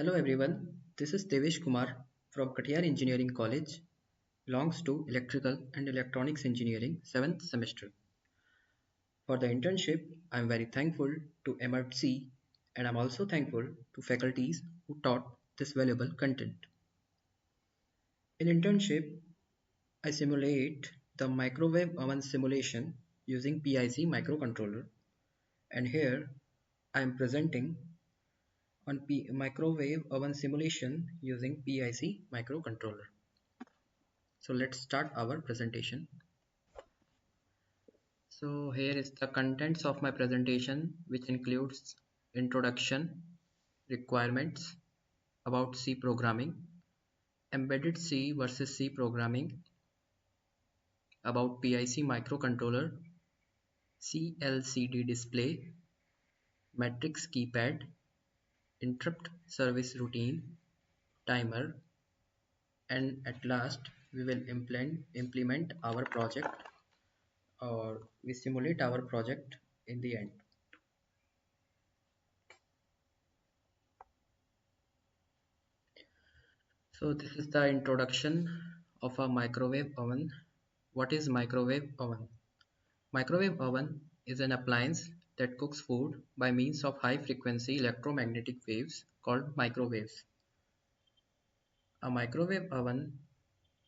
Hello everyone, this is Devesh Kumar from Katiyar Engineering College, belongs to Electrical and Electronics Engineering 7th semester. For the internship, I am very thankful to Emertxe and I am also thankful to faculties who taught this valuable content. In internship, I simulate the microwave oven simulation using PIC microcontroller, and here I am presenting on microwave oven simulation using PIC microcontroller. So let's start our presentation. So here is the contents of my presentation, which includes introduction, requirements, about C programming, embedded C versus C programming, about PIC microcontroller, CLCD display, matrix keypad, interrupt service routine, timer, and at last we will implement our project, or we simulate our project in the end. So this is the introduction of a microwave oven. What is microwave oven? Microwave oven is an appliance that cooks food by means of high frequency electromagnetic waves called microwaves. A microwave oven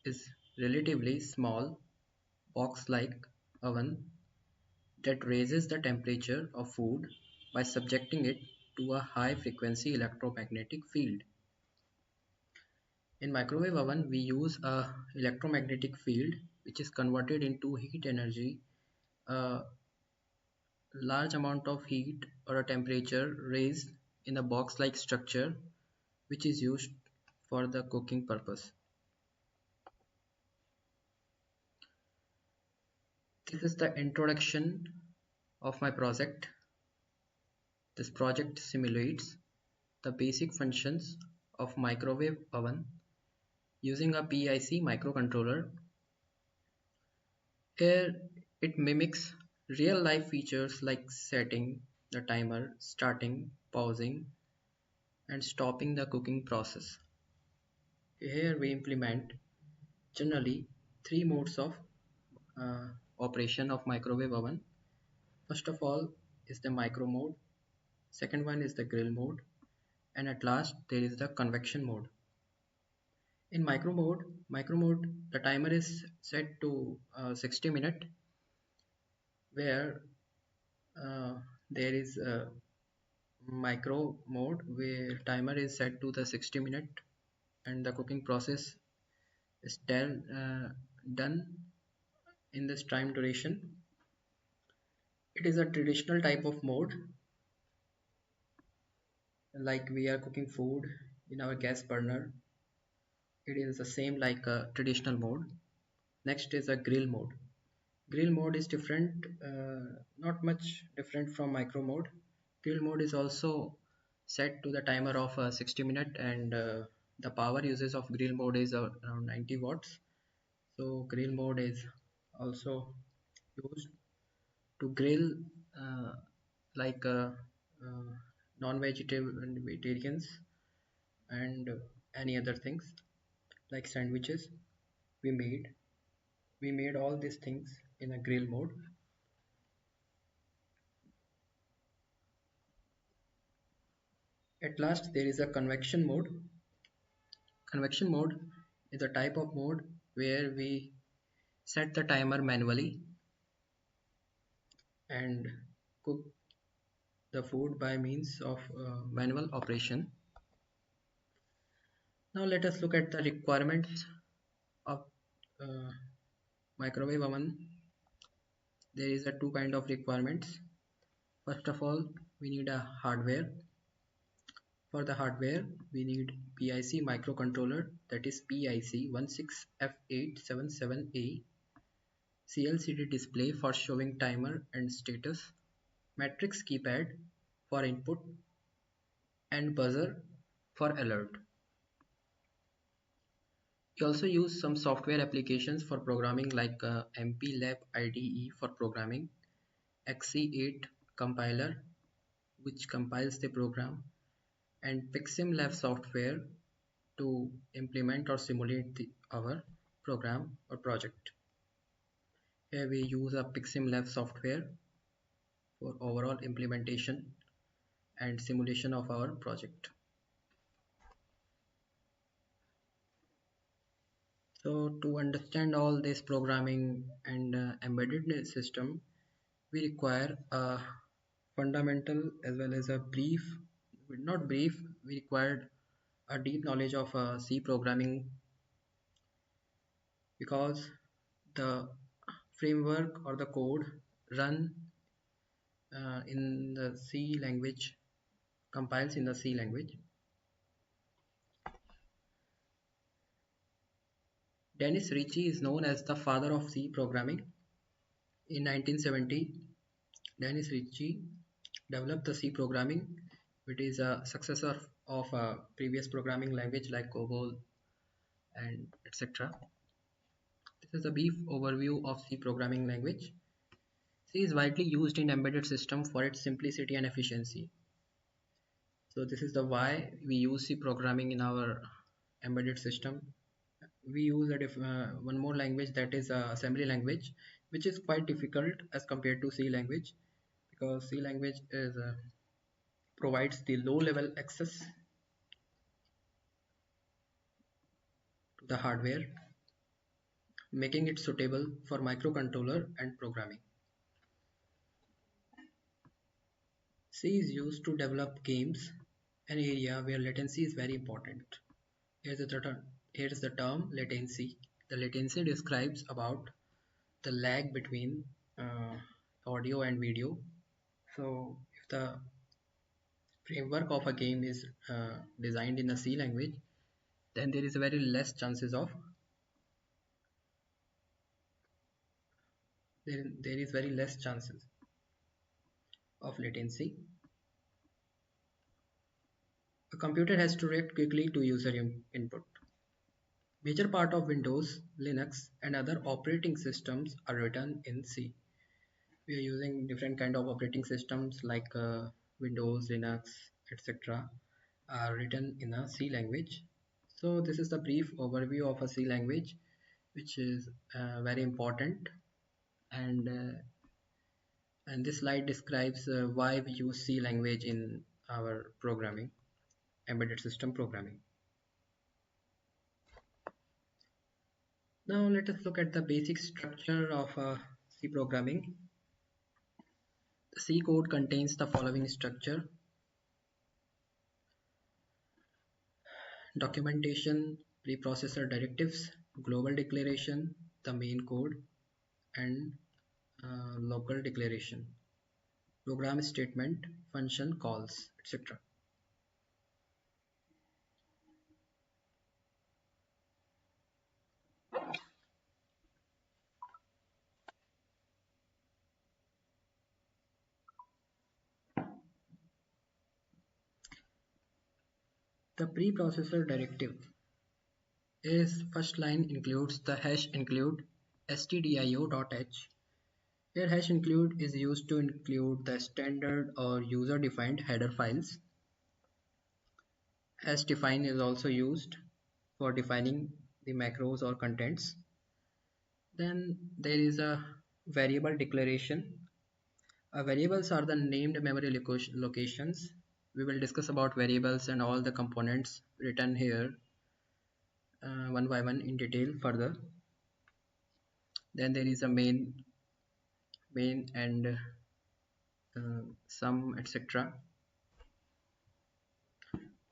is relatively small box-like oven that raises the temperature of food by subjecting it to a high frequency electromagnetic field. In microwave oven, we use a electromagnetic field which is converted into heat energy. A large amount of heat or a temperature raised in a box-like structure which is used for the cooking purpose. This is the introduction of my project. This project simulates the basic functions of microwave oven using a PIC microcontroller. Here it mimics real life features like setting the timer, starting, pausing, and stopping the cooking process. Here we implement generally three modes of uh, operation of microwave oven. First of all is the micro mode, second one is the grill mode, and at last there is the convection mode. In micro mode, the timer is set to 60 minutes, where uh, there is a micro mode where timer is set to the 60 minute and the cooking process is done in this time duration. It is a traditional type of mode, like we are cooking food in our gas burner. It is the same like a traditional mode. Next is a grill mode. Grill mode is different, not much different from micro mode. Grill mode is also set to the timer of 60 minutes, and the power uses of grill mode is around 90 watts. So grill mode is also used to grill uh, like uh, non-vegetarians and any other things like sandwiches. We made we made all these things in a grill mode. At last there is a convection mode. Convection mode is a type of mode where we set the timer manually and cook the food by means of manual operation. Now let us look at the requirements of uh, microwave oven. There is a two kind of requirements. First of all, we need a hardware. For the hardware, we need PIC microcontroller, that is PIC 16F877A, CLCD display for showing timer and status, matrix keypad for input, and buzzer for alert. We also use some software applications for programming like MPLab IDE for programming, XC8 compiler which compiles the program, and PixSim software to implement or simulate our program or project. Here we use a PixSim software for overall implementation and simulation of our project. So to understand all this programming and embedded system, we require a fundamental as well as a brief, not brief, we required a deep knowledge of C programming, because the framework or the code run in the C language, compiles in the C language. Dennis Ritchie is known as the father of C programming. In 1970, Dennis Ritchie developed the C programming, which is a successor of a previous programming language like COBOL and etc. This is a brief overview of C programming language. C is widely used in embedded systems for its simplicity and efficiency. So this is the why we use C programming in our embedded system. We use one more language, that is assembly language, which is quite difficult as compared to C language, because C language provides the low level access to the hardware, making it suitable for microcontroller and programming. C is used to develop games, an area where latency is very important. Here is the term latency. The latency describes about the lag between audio and video. So if the framework of a game is designed in the C language, then there is very less chances of there is very less chances of latency. A computer has to react quickly to user input. Major part of Windows, Linux and other operating systems are written in C. We are using different kind of operating systems like Windows, Linux, etc. are written in a C language. So this is the brief overview of a C language, which is very important, and this slide describes why we use C language in our programming, embedded system programming. Now let us look at the basic structure of C programming. The C code contains the following structure: documentation, preprocessor directives, global declaration, the main code, and local declaration, program statement, function calls, etc. The preprocessor directive is first line includes the hash include stdio.h. Here hash include is used to include the standard or user defined header files. Hash define is also used for defining the macros or contents. Then there is a variable declaration. Variables are the named memory locations. We will discuss about variables and all the components written here one by one in detail further. Then there is a main and sum, etc.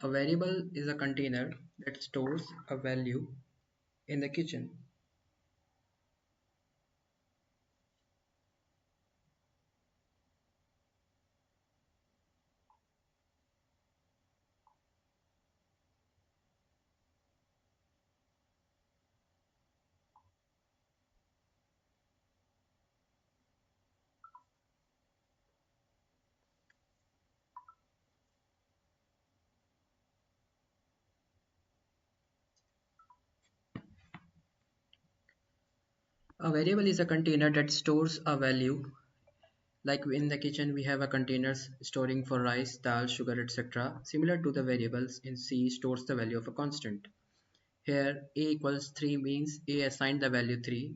A variable is a container that stores a value in the kitchen. A variable is a container that stores a value Like in the kitchen, we have a containers storing for rice, dal, sugar, etc. Similar to the variables in C stores the value of a constant. Here a equals 3 means a assigned the value 3.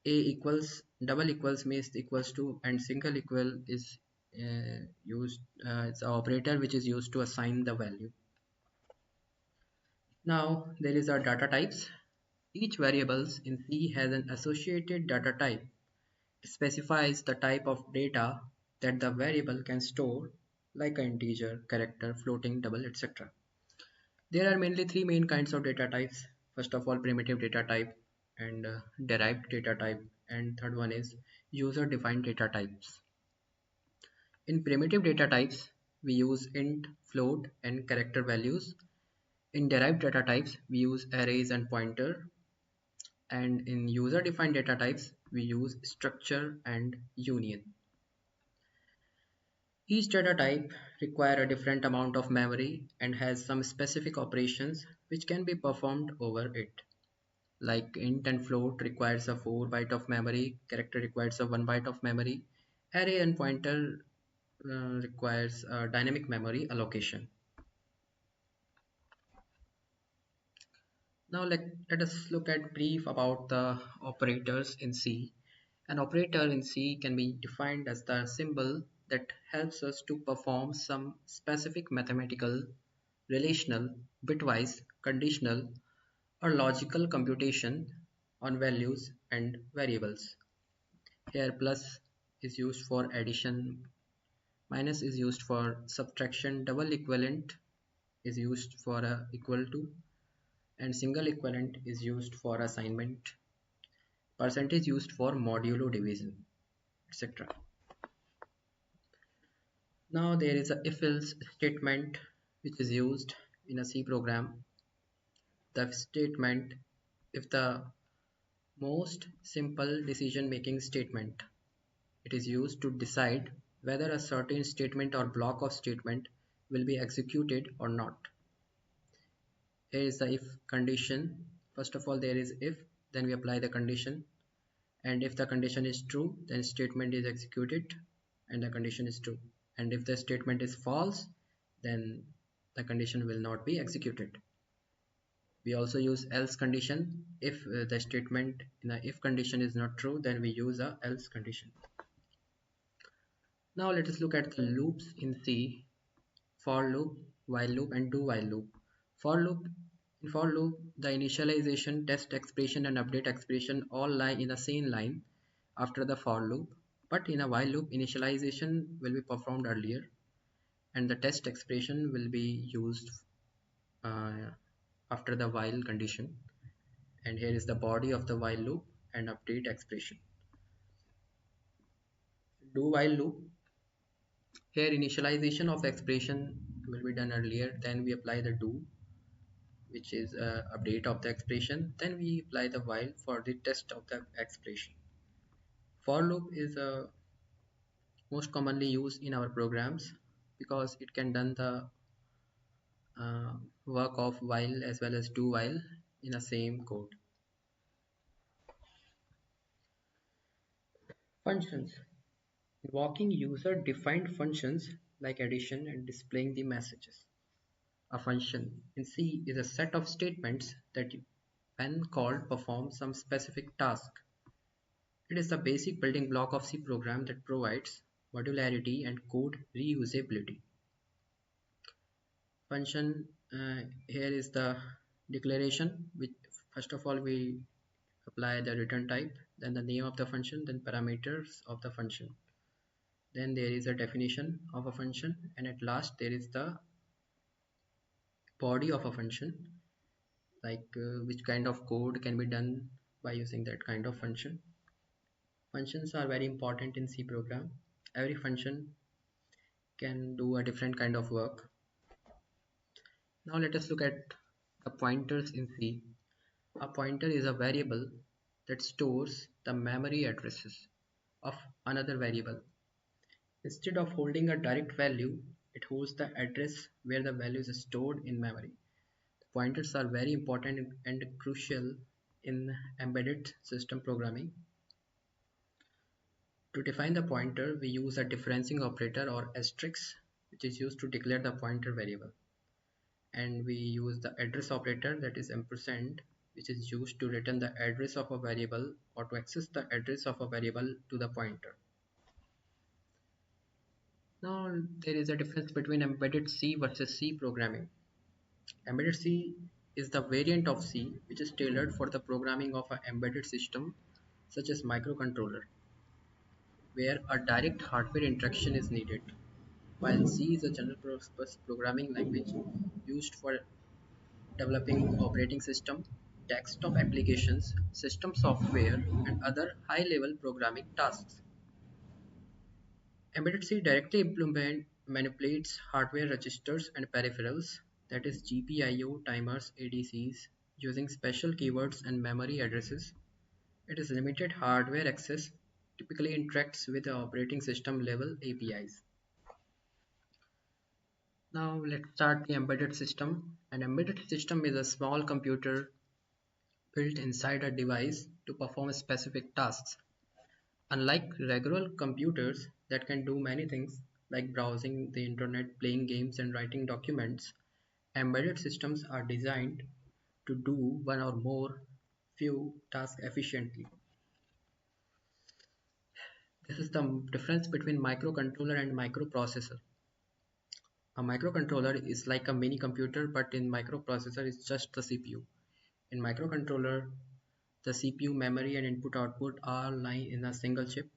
A equals double equals means equals to, and single equal is used, it's an operator which is used to assign the value. Now there is our data types. Each variables in C has an associated data type. It specifies the type of data that the variable can store, like an integer, character, floating, double, etc. There are mainly three main kinds of data types. First of all, primitive data type and derived data type, and third one is user defined data types. In primitive data types, we use int, float, and character values. In derived data types, we use arrays and pointer, and in user defined data types, we use structure and union. Each data type requires a different amount of memory and has some specific operations which can be performed over it. Like int and float requires a 4 byte of memory, character requires a 1 byte of memory, array and pointer requires a dynamic memory allocation. Now let us look at brief about the operators in C. An operator in C can be defined as the symbol that helps us to perform some specific mathematical, relational, bitwise, conditional, or logical computation on values and variables. Here plus is used for addition, minus is used for subtraction, double equivalent is used for a equal to, and single equivalent is used for assignment, percentage used for modulo division, etc. Now there is a if-else statement which is used in a C program. The statement, if the most simple decision making statement, it is used to decide whether a certain statement or block of statement will be executed or not. Here is the if condition. First of all, there is if, then we apply the condition, and if the condition is true, then statement is executed and the condition is true, and if the statement is false, then the condition will not be executed. We also use else condition. If the statement in the if condition is not true, then we use a else condition. Now let us look at the loops in C: for loop, while loop, and do while loop. For loop, in for loop, the initialization, test expression, and update expression all lie in the same line after the for loop, but in a while loop, initialization will be performed earlier and the test expression will be used uh, after the while condition. And here is the body of the while loop and update expression. Do while loop, here initialization of expression will be done earlier, then we apply the do, which is update of the expression, then we apply the while for the test of the expression. For loop is most commonly used in our programs because it can done the uh, work of while as well as do while in the same code. Functions: invoking user defined functions like addition and displaying the messages. A function in C is a set of statements that when called perform some specific task. It is the basic building block of C program that provides modularity and code reusability. Function, here is the declaration, which first of all we apply the return type, then the name of the function, then parameters of the function. Then there is a definition of a function, and at last there is the body of a function, like which kind of code can be done by using that kind of function. Functions are very important in C program. Every function can do a different kind of work. Now let us look at the pointers in C. A pointer is a variable that stores the memory addresses of another variable. Instead of holding a direct value, it holds the address where the value is stored in memory. Pointers are very important and crucial in embedded system programming. To define the pointer, we use a differencing operator or asterisk, which is used to declare the pointer variable. And we use the address operator, that is ampersand, which is used to return the address of a variable or to access the address of a variable to the pointer. Now there is a difference between embedded C versus C programming. Embedded C is the variant of C which is tailored for the programming of an embedded system such as microcontroller, where a direct hardware interaction is needed, while C is a general purpose programming language used for developing operating system, desktop applications, system software, and other high-level programming tasks. Embedded C directly manipulates hardware registers and peripherals, that is GPIO, timers, ADCs, using special keywords and memory addresses. It is limited hardware access, typically interacts with the operating system level APIs. Now let's start the embedded system. An embedded system is a small computer built inside a device to perform specific tasks. Unlike regular computers that can do many things like browsing the internet, playing games, and writing documents, embedded systems are designed to do one or more few tasks efficiently. This is the difference between microcontroller and microprocessor. A microcontroller is like a mini computer, but in microprocessor is just the CPU. In microcontroller, the CPU, memory, and input-output all lie in a single chip,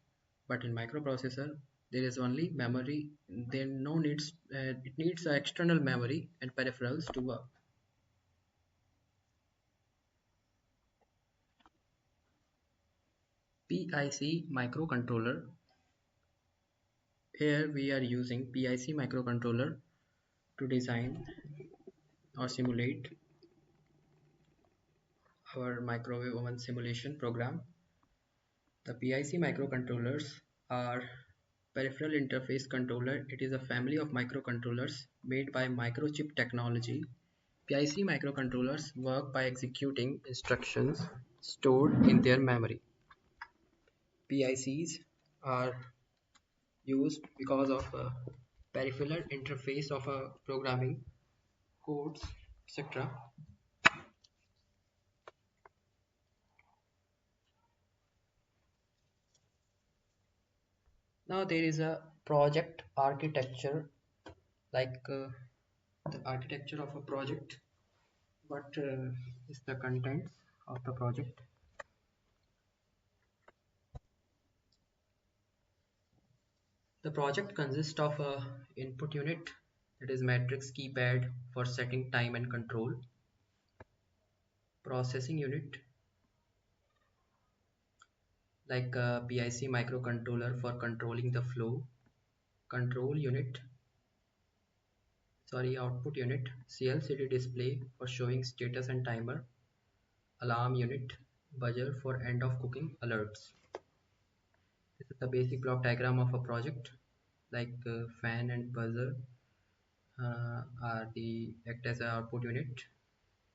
but in microprocessor, there is only memory. There no needs. It needs external memory and peripherals to work. PIC microcontroller. Here we are using PIC microcontroller to design or simulate our microwave oven simulation program. The PIC microcontrollers are peripheral interface controller. It is a family of microcontrollers made by microchip technology. PIC microcontrollers work by executing instructions stored in their memory. PICs are used because of a peripheral interface of a programming codes, etc. Now there is a project architecture, like the architecture of a project. What is the contents of the project? The project consists of a input unit, that is matrix keypad for setting time and control, processing unit like a PIC microcontroller for controlling the flow, control unit, output unit, CLCD display for showing status and timer, alarm unit, buzzer for end of cooking alerts. This is the basic block diagram of a project, like fan and buzzer are the act as a output unit,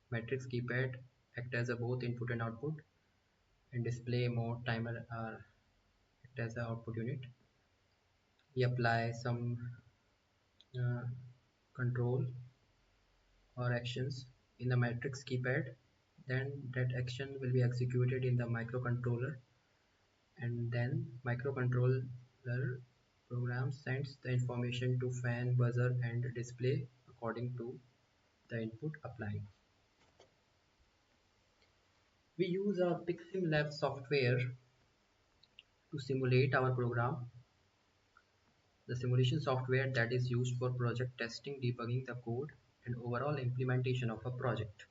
matrix keypad act as a both input and output, and display mode timer are act as a output unit. We apply some uh, control or actions in the matrix keypad, then that action will be executed in the microcontroller, and then microcontroller program sends the information to fan, buzzer, and display according to the input applied. We use a PiximLab software to simulate our program. The simulation software that is used for project testing, debugging the code, and overall implementation of a project.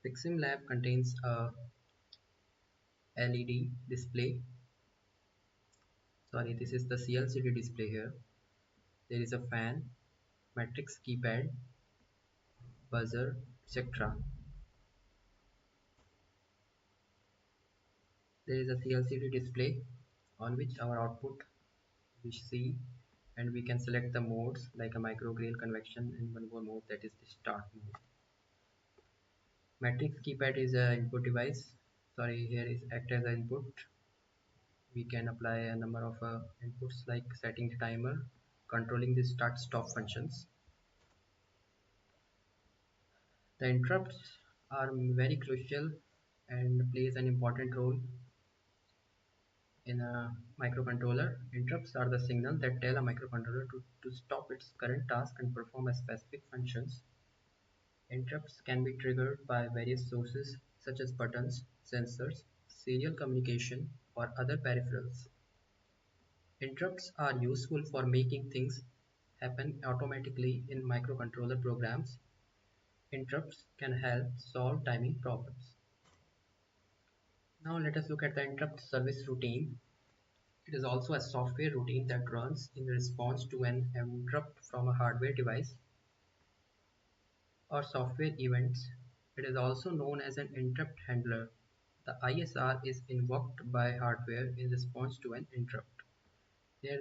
PiximLab contains a LED display. This is the CLCD display here. There is a fan, matrix keypad, buzzer, etc. There is a CLCD display on which our output we see, and we can select the modes like a micro, grain, convection, and one more mode, that is the start mode. Matrix keypad is an input device. Here is act as an input. We can apply a number of inputs like setting the timer, controlling the start stop functions. The interrupts are very crucial and plays an important role in a microcontroller. Interrupts are the signal that tell a microcontroller to stop its current task and perform a specific functions. Interrupts can be triggered by various sources such as buttons, sensors, serial communication, or other peripherals. Interrupts are useful for making things happen automatically in microcontroller programs. Interrupts can help solve timing problems. Now let us look at the interrupt service routine. It is also a software routine that runs in response to an interrupt from a hardware device or software events. It is also known as an interrupt handler. The ISR is invoked by hardware in response to an interrupt. Their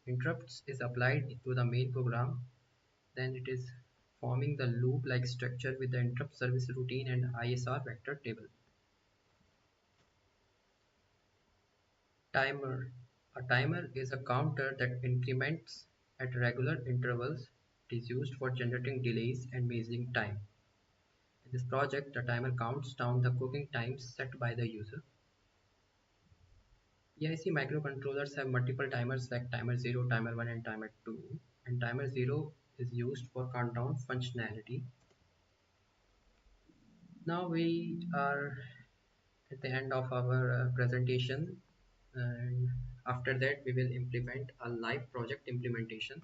interrupts is applied to the main program, then it is forming the loop-like structure with the interrupt service routine and ISR vector table. Timer. A timer is a counter that increments at regular intervals. It is used for generating delays and measuring time. In this project, the timer counts down the cooking times set by the user. PIC microcontrollers have multiple timers like timer 0, timer 1 and timer 2. And timer 0 is used for countdown functionality. Now we are at the end of our presentation, and after that we will implement a live project implementation.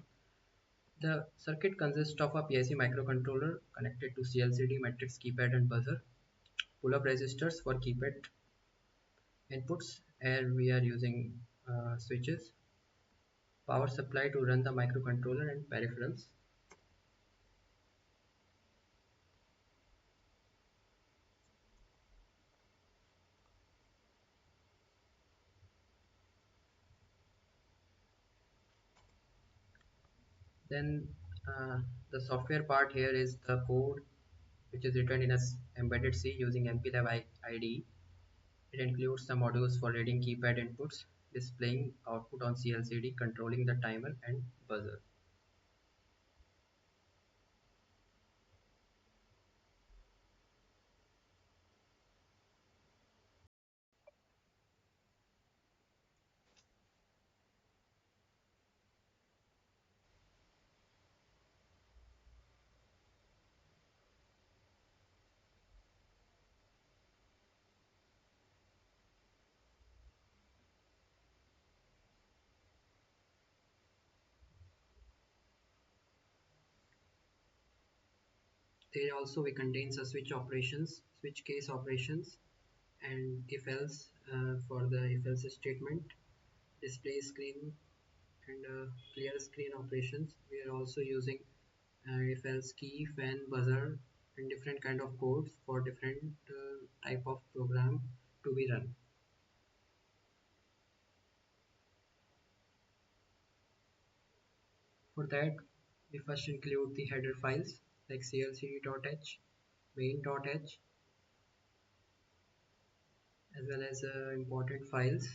The circuit consists of a PIC microcontroller connected to CLCD, matrix, keypad and buzzer, pull-up resistors for keypad inputs, and we are using switches, power supply to run the microcontroller and peripherals. Then the software part here is the code which is written in a embedded C using MPLAB IDE. It includes the modules for reading keypad inputs, displaying output on CLCD, controlling the timer and buzzer. There also we contains a switch operations, switch case operations, and if else for the if else statement, display screen and clear screen operations. We are also using if else key, fan, buzzer, and different kind of codes for different type of program to be run. For that, we first include the header files like clcd.h, main.h, as well as important files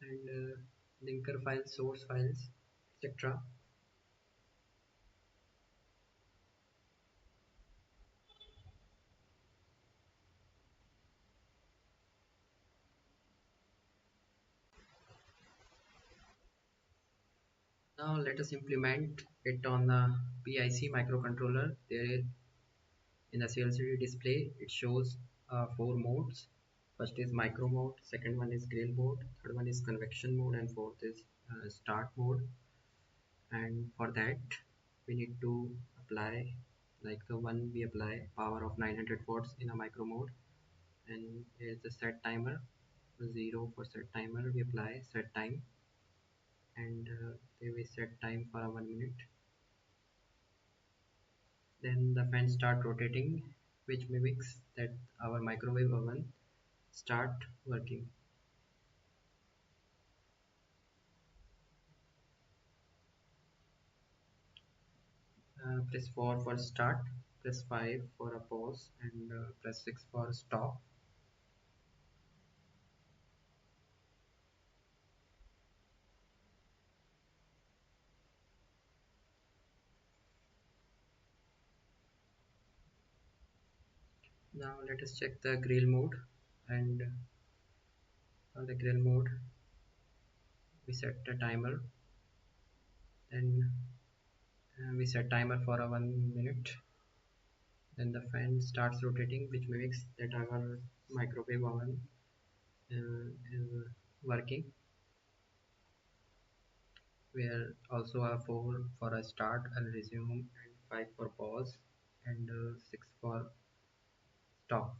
and linker files, source files, etc. Now let us implement it on the PIC microcontroller. There in the CLCD display, it shows four modes. First is micro mode, second one is grill mode, third one is convection mode, and fourth is start mode. And for that, we need to apply like the one we apply power of 900 watts in a micro mode, and here's the set timer 0 for set timer. We apply set time, and there we set time for 1 minute. Then the fan start rotating, which mimics that our microwave oven start working. Press 4 for start, press 5 for a pause, and press 6 for stop. Now let us check the grill mode, and for the grill mode we set the timer. Then we set timer for a 1 minute. Then the fan starts rotating, which mimics that our microwave oven is working. Where also a 4 for a start and resume, and 5 for pause, and 6 for stop.